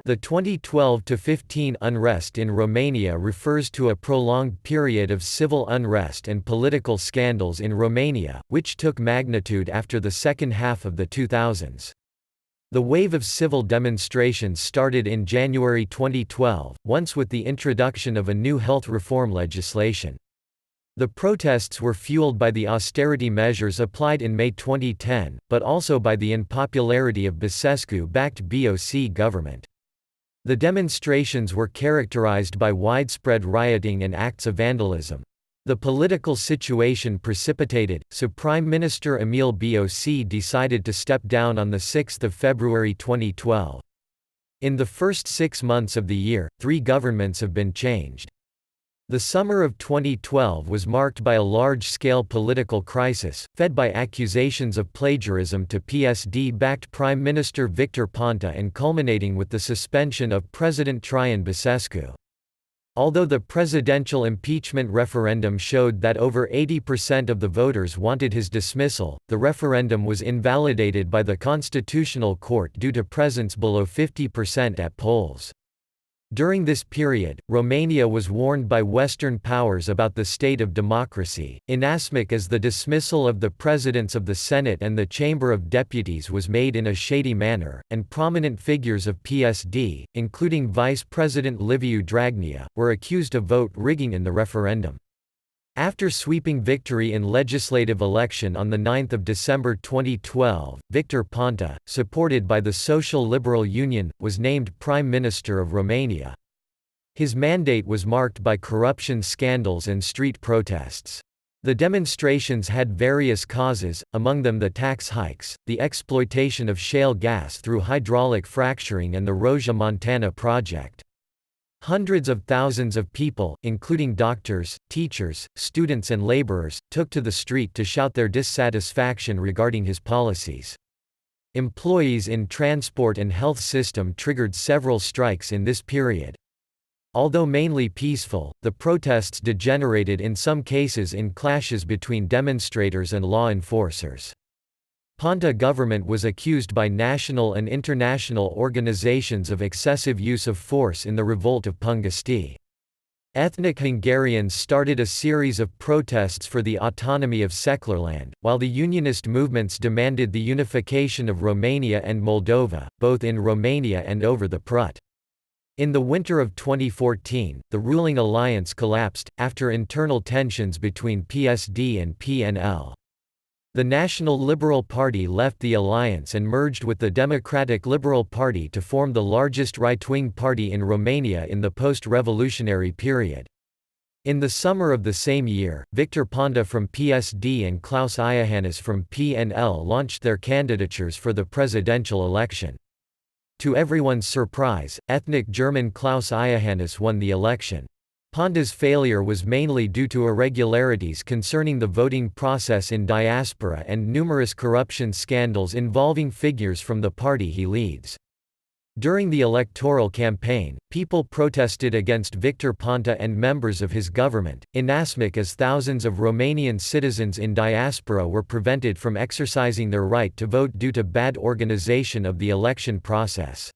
The 2012–15 unrest in Romania refers to a prolonged period of civil unrest and political scandals in Romania, which took magnitude after the second half of the 2000s. The wave of civil demonstrations started in January 2012, once with the introduction of a new health reform legislation. The protests were fueled by the austerity measures applied in May 2010, but also by the unpopularity of Băsescu-backed Boc government. The demonstrations were characterized by widespread rioting and acts of vandalism. The political situation precipitated, so Prime Minister Emil Boc decided to step down on 6 February 2012. In the first 6 months of the year, 3 governments have been changed. The summer of 2012 was marked by a large-scale political crisis, fed by accusations of plagiarism to PSD-backed Prime Minister Victor Ponta and culminating with the suspension of President Traian Băsescu. Although the presidential impeachment referendum showed that over 80% of the voters wanted his dismissal, the referendum was invalidated by the Constitutional Court due to presence below 50% at polls. During this period, Romania was warned by Western powers about the state of democracy, inasmuch as the dismissal of the presidents of the Senate and the Chamber of Deputies was made in a shady manner, and prominent figures of PSD, including Vice-President Liviu Dragnea, were accused of vote rigging in the referendum. After sweeping victory in legislative election on 9 December 2012, Victor Ponta, supported by the Social Liberal Union, was named Prime Minister of Romania. His mandate was marked by corruption scandals and street protests. The demonstrations had various causes, among them the tax hikes, the exploitation of shale gas through hydraulic fracturing and the Roșia Montană Project. Hundreds of thousands of people, including doctors, teachers, students and laborers, took to the street to shout their dissatisfaction regarding his policies. Employees in transport and health system triggered several strikes in this period. Although mainly peaceful, the protests degenerated in some cases in clashes between demonstrators and law enforcers. Ponta government was accused by national and international organizations of excessive use of force in the Revolt of Pungești. Ethnic Hungarians started a series of protests for the autonomy of Secularland, while the unionist movements demanded the unification of Romania and Moldova, both in Romania and over the Prut. In the winter of 2014, the ruling alliance collapsed, after internal tensions between PSD and PNL. The National Liberal Party left the alliance and merged with the Democratic Liberal Party to form the largest right-wing party in Romania in the post-revolutionary period. In the summer of the same year, Victor Ponta from PSD and Klaus Iohannis from PNL launched their candidatures for the presidential election. To everyone's surprise, ethnic German Klaus Iohannis won the election. Ponta's failure was mainly due to irregularities concerning the voting process in diaspora and numerous corruption scandals involving figures from the party he leads. During the electoral campaign, people protested against Victor Ponta and members of his government, inasmuch as thousands of Romanian citizens in diaspora were prevented from exercising their right to vote due to bad organization of the election process.